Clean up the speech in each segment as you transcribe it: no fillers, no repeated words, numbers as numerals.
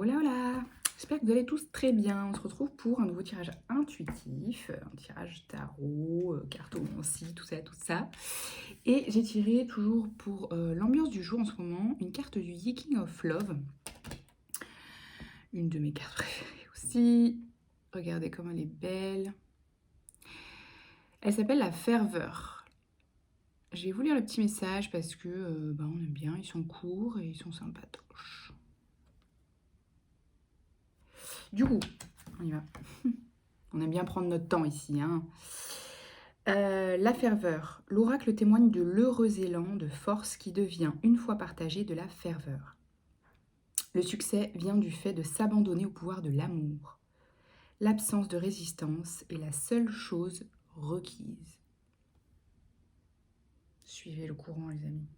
Hola hola! J'espère que vous allez tous très bien. On se retrouve pour un nouveau tirage intuitif, un tirage tarot, cartomancie, tout ça, tout ça. Et j'ai tiré toujours pour l'ambiance du jour en ce moment, une carte du King of Love, une de mes cartes préférées aussi. Regardez comme elle est belle. Elle s'appelle la ferveur. Je vais vous lire le petit message parce que on aime bien, ils sont courts et ils sont sympatoches. Du coup, on y va. On aime bien prendre notre temps ici, hein. La ferveur. L'oracle témoigne de l'heureux élan de force qui devient, une fois partagé, de la ferveur. Le succès vient du fait de s'abandonner au pouvoir de l'amour. L'absence de résistance est la seule chose requise. Suivez le courant, les amis.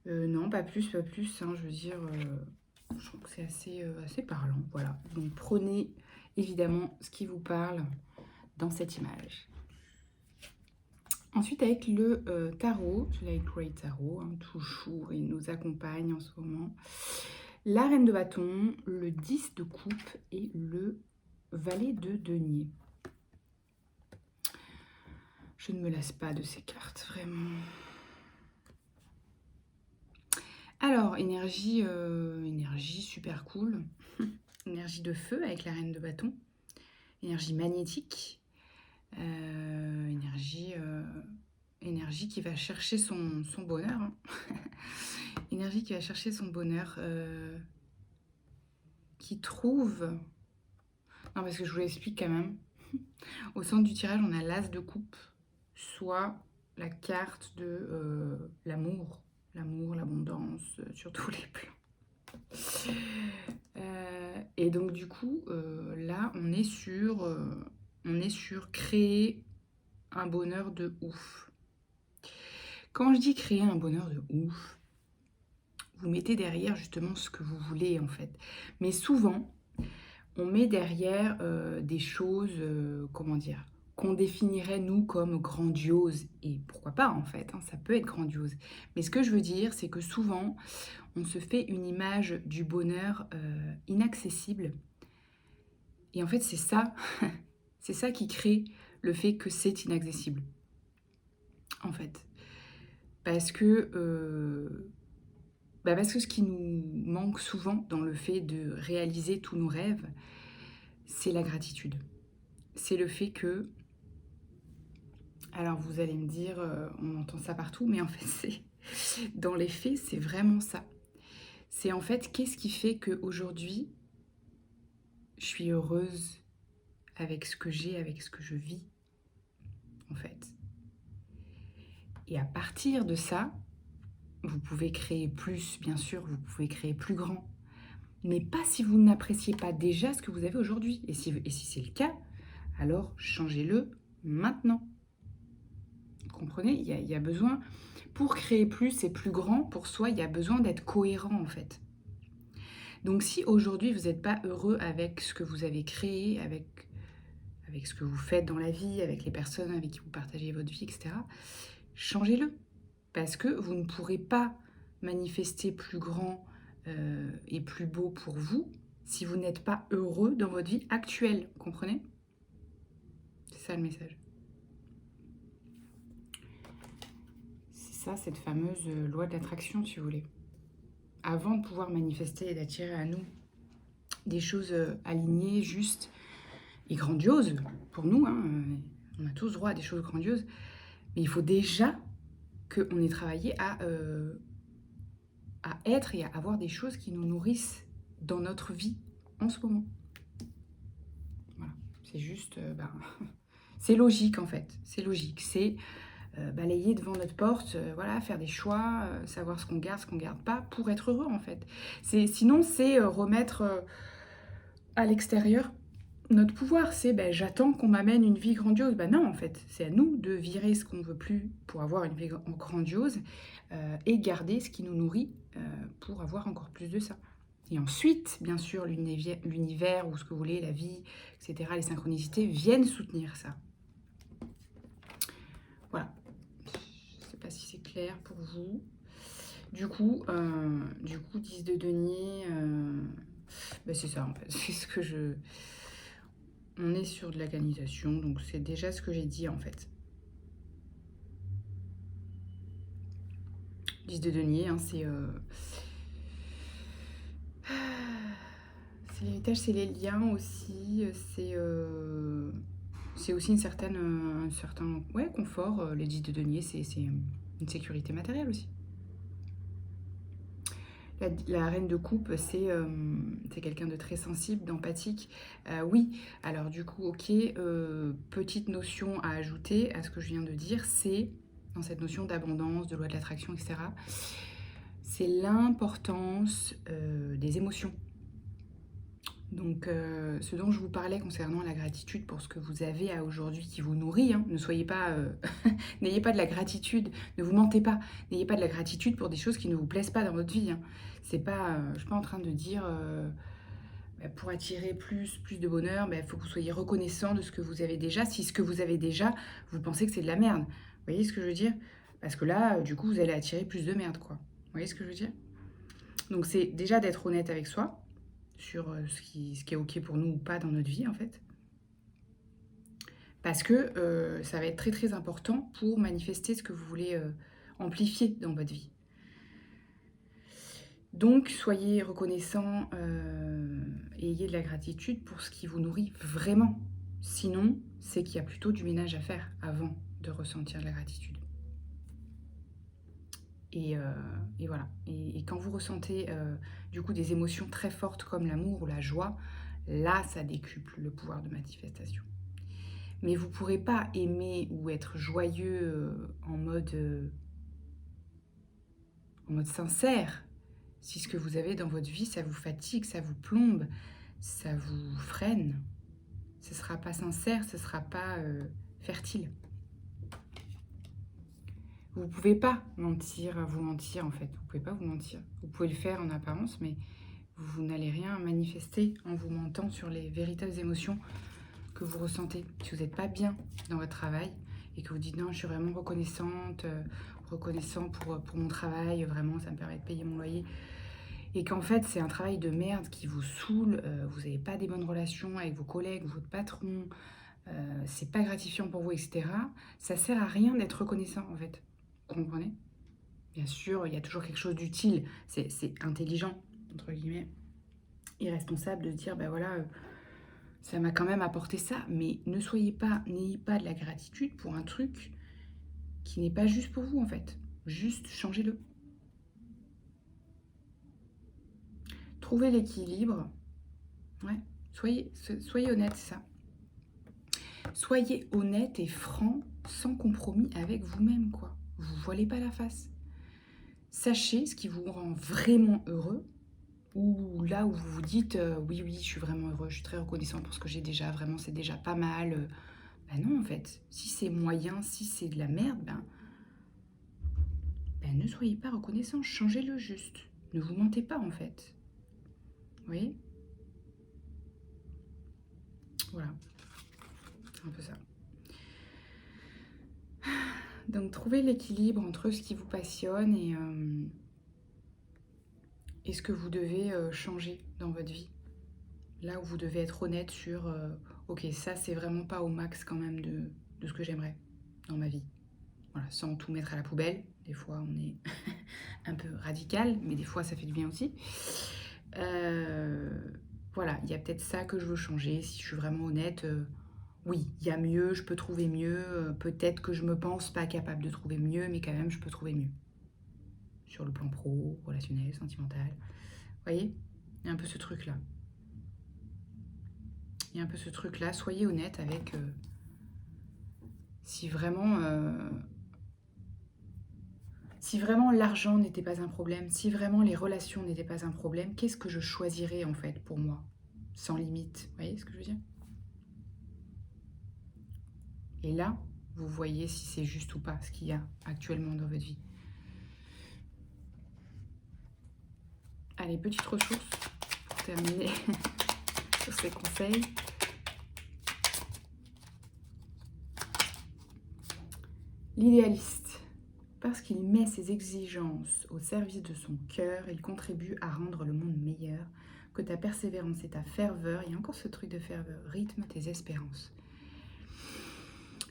Non, pas plus, pas plus. Hein, je veux dire, je trouve que c'est assez parlant. Voilà. Donc prenez évidemment ce qui vous parle dans cette image. Ensuite, avec le tarot, je l'ai écrit tarot, hein, toujours, il nous accompagne en ce moment. La reine de bâton, le 10 de coupe et le valet de denier. Je ne me lasse pas de ces cartes, vraiment. Alors, énergie super cool. Énergie de feu avec la reine de bâton. Énergie magnétique. Énergie qui va chercher son bonheur. Hein. Énergie qui va chercher son bonheur. Qui trouve... Non, parce que je vous l'explique quand même. Au centre du tirage, on a l'as de coupe, soit la carte de l'amour. L'amour, l'abondance, sur tous les plans. Et donc, du coup, là, on est sur créer un bonheur de ouf. Quand je dis créer un bonheur de ouf, vous mettez derrière justement ce que vous voulez, en fait. Mais souvent, on met derrière des choses, comment dire, qu'on définirait nous comme grandioses. Et pourquoi pas en fait, hein, ça peut être grandiose. Mais ce que je veux dire, c'est que souvent, on se fait une image du bonheur inaccessible. Et en fait, c'est ça, c'est ça qui crée le fait que c'est inaccessible. En fait. Parce que ce qui nous manque souvent dans le fait de réaliser tous nos rêves, c'est la gratitude. C'est le fait que... Alors vous allez me dire, on entend ça partout, mais en fait, dans les faits, c'est vraiment ça. C'est en fait, qu'est-ce qui fait qu'aujourd'hui, je suis heureuse avec ce que j'ai, avec ce que je vis, en fait. Et à partir de ça, vous pouvez créer plus, bien sûr, vous pouvez créer plus grand. Mais pas si vous n'appréciez pas déjà ce que vous avez aujourd'hui. Et si c'est le cas, alors changez-le maintenant. Vous comprenez, il y a besoin, pour créer plus et plus grand pour soi, il y a besoin d'être cohérent en fait. Donc si aujourd'hui vous n'êtes pas heureux avec ce que vous avez créé, avec ce que vous faites dans la vie, avec les personnes avec qui vous partagez votre vie, etc., changez-le. Parce que vous ne pourrez pas manifester plus grand et plus beau pour vous si vous n'êtes pas heureux dans votre vie actuelle. Vous comprenez? C'est ça le message. C'est ça, cette fameuse loi de l'attraction, si vous voulez. Avant de pouvoir manifester et d'attirer à nous des choses alignées, justes et grandioses pour nous, hein, on a tous droit à des choses grandioses, mais il faut déjà qu'on ait travaillé à être et à avoir des choses qui nous nourrissent dans notre vie en ce moment. Voilà, c'est juste, c'est logique en fait, c'est logique, c'est balayer devant notre porte, voilà, faire des choix, savoir ce qu'on garde pas, pour être heureux en fait. Sinon, c'est remettre à l'extérieur notre pouvoir. C'est j'attends qu'on m'amène une vie grandiose. Non, en fait, c'est à nous de virer ce qu'on veut plus pour avoir une vie grandiose et garder ce qui nous nourrit pour avoir encore plus de ça. Et ensuite, bien sûr, l'univers ou ce que vous voulez, la vie, etc., les synchronicités viennent soutenir ça. Voilà. Je ne sais pas si c'est clair pour vous. Du coup 10 de denier, bah, c'est ça en fait, c'est ce que je on est sur de la canalisation, donc c'est déjà ce que j'ai dit en fait. 10 de denier, hein, c'est l'héritage, c'est les liens aussi, c'est aussi un certain ouais, confort. Les 10 de denier, c'est une sécurité matérielle aussi. La reine de coupe, c'est quelqu'un de très sensible, d'empathique. Oui, alors du coup, ok, petite notion à ajouter à ce que je viens de dire, c'est dans cette notion d'abondance, de loi de l'attraction, etc. C'est l'importance des émotions. Donc, ce dont je vous parlais concernant la gratitude pour ce que vous avez à aujourd'hui qui vous nourrit, hein, ne soyez pas, n'ayez pas de la gratitude, ne vous mentez pas, n'ayez pas de la gratitude pour des choses qui ne vous plaisent pas dans votre vie. Hein. C'est pas, je suis pas en train de dire, bah, pour attirer plus de bonheur, il faut que vous soyez reconnaissant de ce que vous avez déjà. Si ce que vous avez déjà, vous pensez que c'est de la merde, vous voyez ce que je veux dire? Parce que là, du coup, vous allez attirer plus de merde, quoi. Vous voyez ce que je veux dire? Donc, c'est déjà d'être honnête avec soi sur ce qui est ok pour nous ou pas dans notre vie en fait. Parce que ça va être très très important pour manifester ce que vous voulez amplifier dans votre vie. Donc soyez reconnaissant et ayez de la gratitude pour ce qui vous nourrit vraiment. Sinon, c'est qu'il y a plutôt du ménage à faire avant de ressentir de la gratitude. Et voilà. Et quand vous ressentez du coup des émotions très fortes comme l'amour ou la joie, là, ça décuple le pouvoir de manifestation. Mais vous ne pourrez pas aimer ou être joyeux en mode sincère si ce que vous avez dans votre vie, ça vous fatigue, ça vous plombe, ça vous freine. Ce ne sera pas sincère, ce ne sera pas fertile. Vous ne pouvez pas vous mentir en fait. Vous ne pouvez pas vous mentir. Vous pouvez le faire en apparence, mais vous n'allez rien manifester en vous mentant sur les véritables émotions que vous ressentez. Si vous n'êtes pas bien dans votre travail et que vous dites non, je suis vraiment reconnaissant pour mon travail, vraiment ça me permet de payer mon loyer, et qu'en fait c'est un travail de merde qui vous saoule, vous n'avez pas des bonnes relations avec vos collègues, votre patron, c'est pas gratifiant pour vous, etc. Ça sert à rien d'être reconnaissant en fait. Vous comprenez? Bien sûr, il y a toujours quelque chose d'utile, c'est intelligent, entre guillemets, irresponsable de se dire, ben voilà, ça m'a quand même apporté ça, mais n'ayez pas de la gratitude pour un truc qui n'est pas juste pour vous en fait. Juste changez-le. Trouvez l'équilibre. Ouais, soyez honnête, c'est ça. Soyez honnête et franc, sans compromis avec vous-même, quoi. Vous voilez pas la face. Sachez ce qui vous rend vraiment heureux, ou là où vous vous dites oui, je suis vraiment heureux, je suis très reconnaissant pour ce que j'ai déjà, vraiment c'est déjà pas mal. Ben non en fait, si c'est moyen, si c'est de la merde, ben ne soyez pas reconnaissant, changez-le juste. Ne vous mentez pas en fait. Vous voyez? Voilà, c'est un peu ça. Donc trouvez l'équilibre entre ce qui vous passionne et ce que vous devez changer dans votre vie. Là où vous devez être honnête sur ok, ça c'est vraiment pas au max quand même de ce que j'aimerais dans ma vie. Voilà, sans tout mettre à la poubelle. Des fois on est un peu radical, mais des fois ça fait du bien aussi. Voilà, il y a peut-être ça que je veux changer. Si je suis vraiment honnête, oui, il y a mieux, je peux trouver mieux. Peut-être que je me pense pas capable de trouver mieux, mais quand même je peux trouver mieux. Sur le plan pro, relationnel, sentimental. Vous voyez? Il y a un peu ce truc-là. Il y a un peu ce truc-là. Soyez honnête avec si vraiment l'argent n'était pas un problème, si vraiment les relations n'étaient pas un problème, qu'est-ce que je choisirais en fait pour moi? Sans limite. Vous voyez ce que je veux dire? Et là, vous voyez si c'est juste ou pas ce qu'il y a actuellement dans votre vie. Allez, petite ressource pour terminer sur ces conseils. L'idéaliste. Parce qu'il met ses exigences au service de son cœur, il contribue à rendre le monde meilleur. Que ta persévérance et ta ferveur, il y a encore ce truc de ferveur, rythme tes espérances.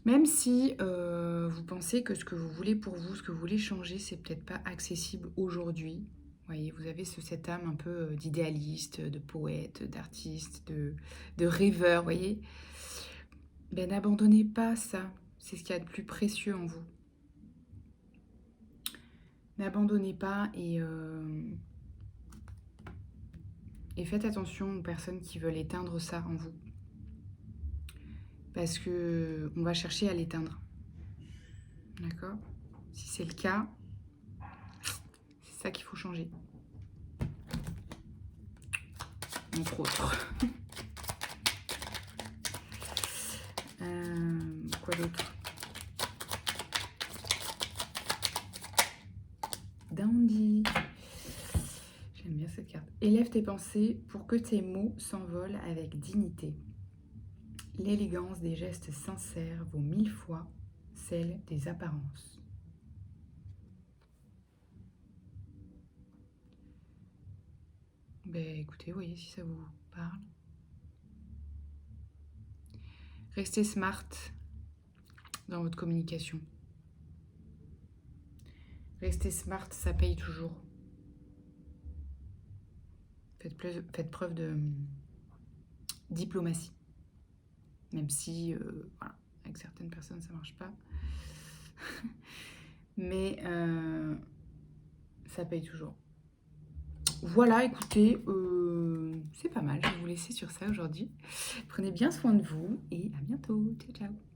Même si vous pensez que ce que vous voulez pour vous, ce que vous voulez changer, c'est peut-être pas accessible aujourd'hui. Vous voyez, vous avez cette âme un peu d'idéaliste, de poète, d'artiste, de rêveur, vous voyez. Ben, n'abandonnez pas ça. C'est ce qu'il y a de plus précieux en vous. N'abandonnez pas et faites attention aux personnes qui veulent éteindre ça en vous. Parce que on va chercher à l'éteindre. D'accord? Si c'est le cas, c'est ça qu'il faut changer. Entre autres. Quoi d'autre? Dandy. J'aime bien cette carte. Élève tes pensées pour que tes mots s'envolent avec dignité. L'élégance des gestes sincères vaut 1000 fois celle des apparences. Ben écoutez, voyez si ça vous parle. Restez smart dans votre communication. Restez smart, ça paye toujours. Faites preuve de diplomatie. Même si, voilà, avec certaines personnes, ça marche pas. Mais ça paye toujours. Voilà, écoutez, c'est pas mal. Je vais vous laisser sur ça aujourd'hui. Prenez bien soin de vous et à bientôt. Ciao, ciao.